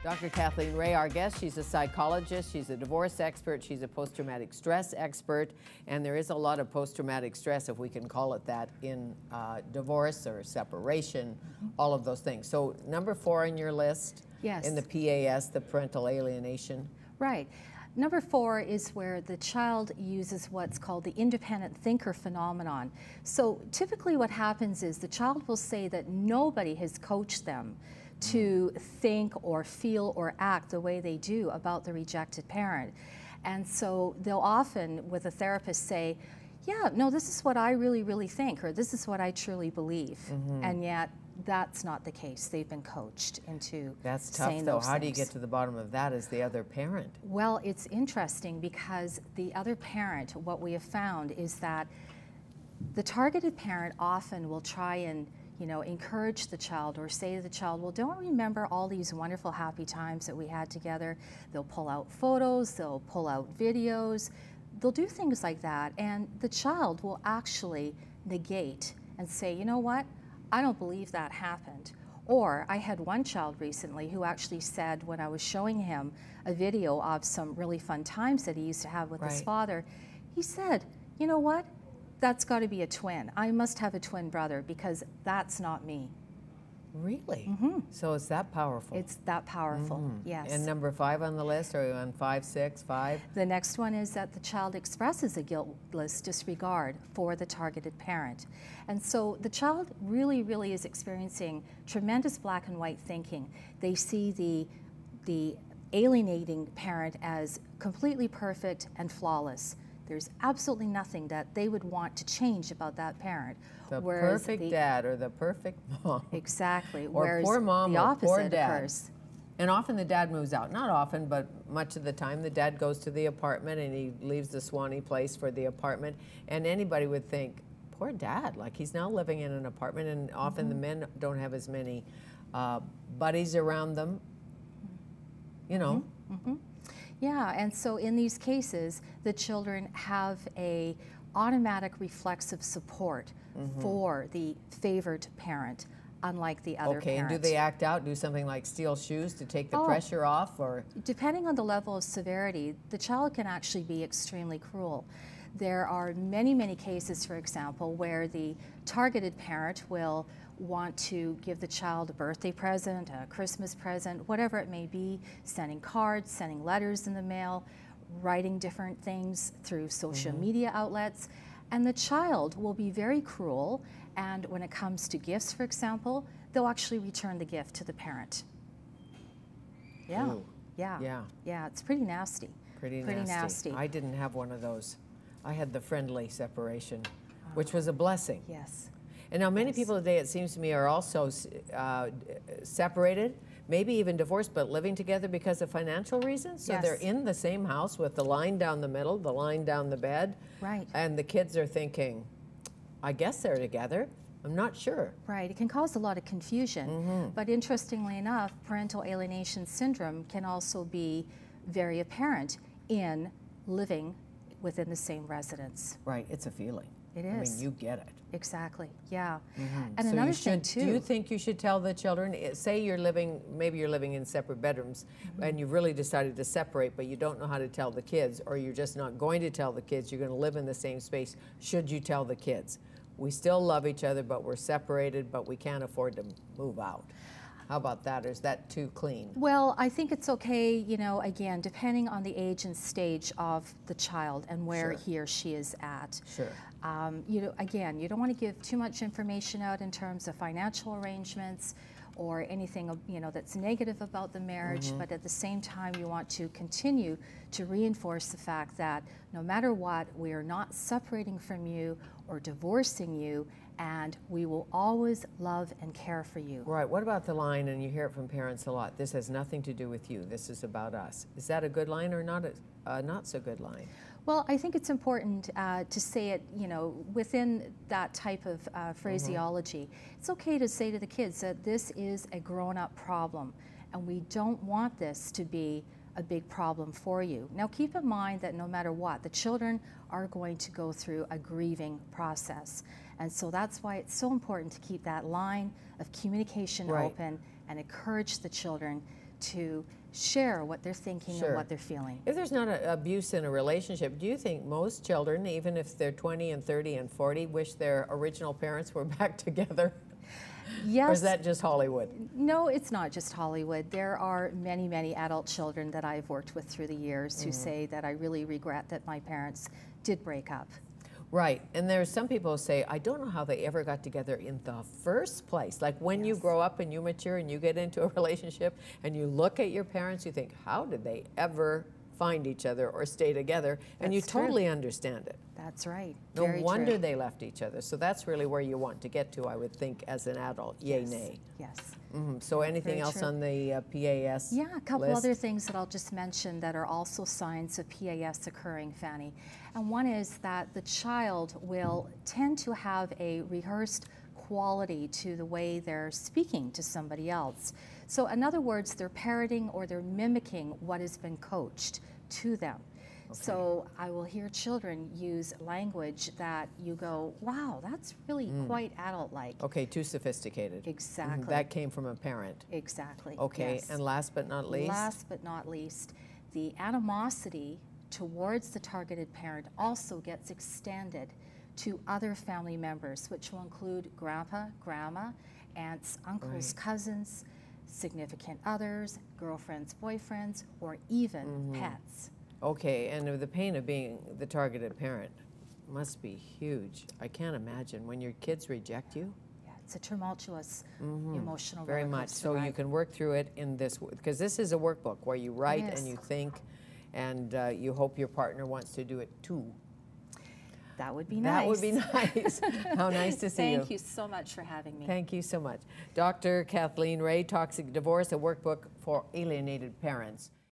Dr. Kathleen Reay, our guest, she's a psychologist, she's a divorce expert, she's a post-traumatic stress expert, and there is a lot of post-traumatic stress, if we can call it that, in divorce or separation, all of those things. So number 4 on your list, yes, in the PAS, the parental alienation. Right. Number 4 is where the child uses what's called the independent thinker phenomenon. So typically what happens is the child will say that nobody has coached them to think or feel or act the way they do about the rejected parent. And so they'll often, with a therapist, say, yeah, no, this is what I really think, or this is what I truly believe. And yet that's not the case. They've been coached into That's tough, saying though. those How do you things. get to the bottom of that as the other parent? Well, it's interesting because the other parent, what we have found is that the targeted parent often will try and encourage the child or say to the child, well, don't remember all these wonderful, happy times that we had together. They'll pull out photos, they'll pull out videos, they'll do things like that. And the child will actually negate and say, you know what, I don't believe that happened. Or I had one child recently who actually said, when I was showing him a video of some really fun times that he used to have with his father, he said, you know what? That's got to be a twin. I must have a twin brother because that's not me. Really? So it's that powerful? It's that powerful, yes. And number 5 on the list, are you on 5, 6, 5? The next one is that the child expresses a guiltless disregard for the targeted parent. And so the child really is experiencing tremendous black and white thinking. They see the alienating parent as completely perfect and flawless. There's absolutely nothing that they would want to change about that parent. The perfect dad or the perfect mom. Exactly. Or whereas poor mom the or opposite poor dad. occurs. And often the dad moves out. Not often, but much of the time the dad goes to the apartment and he leaves the Swanee place for the apartment. And anybody would think, poor dad, like he's now living in an apartment, and often the men don't have as many buddies around them, Yeah, and so in these cases, the children have a automatic reflexive support for the favored parent, unlike the other Okay, parent. and do they act out, do something like steal shoes to take the pressure off, or? Depending on the level of severity, the child can actually be extremely cruel. There are many cases, for example, where the targeted parent will want to give the child a birthday present, a Christmas present, whatever it may be, sending cards, sending letters in the mail, writing different things through social media outlets. And the child will be very cruel, and when it comes to gifts, for example, they'll actually return the gift to the parent. Yeah, Ooh. yeah, it's pretty nasty. Pretty nasty. I didn't have one of those. I had the friendly separation, which was a blessing. Yes. And now many people today, it seems to me, are also separated, maybe even divorced, but living together because of financial reasons. So they're in the same house with the line down the middle, the line down the bed. Right. And the kids are thinking, I guess they're together. I'm not sure. Right. It can cause a lot of confusion. But interestingly enough, parental alienation syndrome can also be very apparent in living within the same residence. Right. It's a feeling. It is. I mean, you get it. Exactly, yeah. And So another thing too. Do you think you should tell the children, say maybe you're living in separate bedrooms and you've really decided to separate, but you don't know how to tell the kids, or you're just not going to tell the kids, you're going to live in the same space, should you tell the kids? We still love each other, but we're separated, but we can't afford to move out. How about that, or is that too clean? Well, I think it's okay, again, depending on the age and stage of the child and where he or she is at. Sure. Again, you don't want to give too much information out in terms of financial arrangements or anything, that's negative about the marriage, but at the same time, you want to continue to reinforce the fact that no matter what, we are not separating from you or divorcing you, and we will always love and care for you. Right. What about the line, and you hear it from parents a lot, this has nothing to do with you, this is about us. Is that a good line or not a not so good line? Well, I think it's important to say it, within that type of phraseology. It's okay to say to the kids that this is a grown-up problem, and we don't want this to be a big problem for you. Now, keep in mind that no matter what, the children are going to go through a grieving process. And so that's why it's so important to keep that line of communication open and encourage the children to share what they're thinking Sure. and what they're feeling. If there's not abuse in a relationship, do you think most children, even if they're 20 and 30 and 40, wish their original parents were back together? Yes. Or is that just Hollywood? No, it's not just Hollywood. There are many, many adult children that I've worked with through the years who say that I really regret that my parents did break up. Right, and there's some people who say, I don't know how they ever got together in the first place. Like when you grow up and you mature and you get into a relationship and you look at your parents, you think, how did they ever find each other or stay together? And you totally understand it. That's right. No Very wonder true. they left each other. So that's really where you want to get to, I would think, as an adult. Yay, nay. Yes. So anything Very else true. on the PAS Yeah, a couple list? other things that I'll just mention that are also signs of PAS occurring, Fanny. And one is that the child will tend to have a rehearsed quality to the way they're speaking to somebody else. So in other words, they're parroting or they're mimicking what has been coached to them. So I will hear children use language that you go, wow, that's really quite adult-like. Okay, too sophisticated. Exactly. That came from a parent. Exactly. Okay, yes. and last but not least? Last but not least, the animosity towards the targeted parent also gets extended to other family members, which will include grandpa, grandma, aunts, uncles, cousins, significant others, girlfriends, boyfriends, or even pets. Okay, and the pain of being the targeted parent must be huge. I can't imagine when your kids reject you. Yeah, it's a tumultuous emotional Very roller much. coaster So you ride. can work through it in this, because this is a workbook where you write Yes. and you think, and you hope your partner wants to do it too. That would be nice. That would be nice. How nice to see you. Thank you so much for having me. Thank you so much. Dr. Kathleen Reay, Toxic Divorce, a workbook for alienated parents.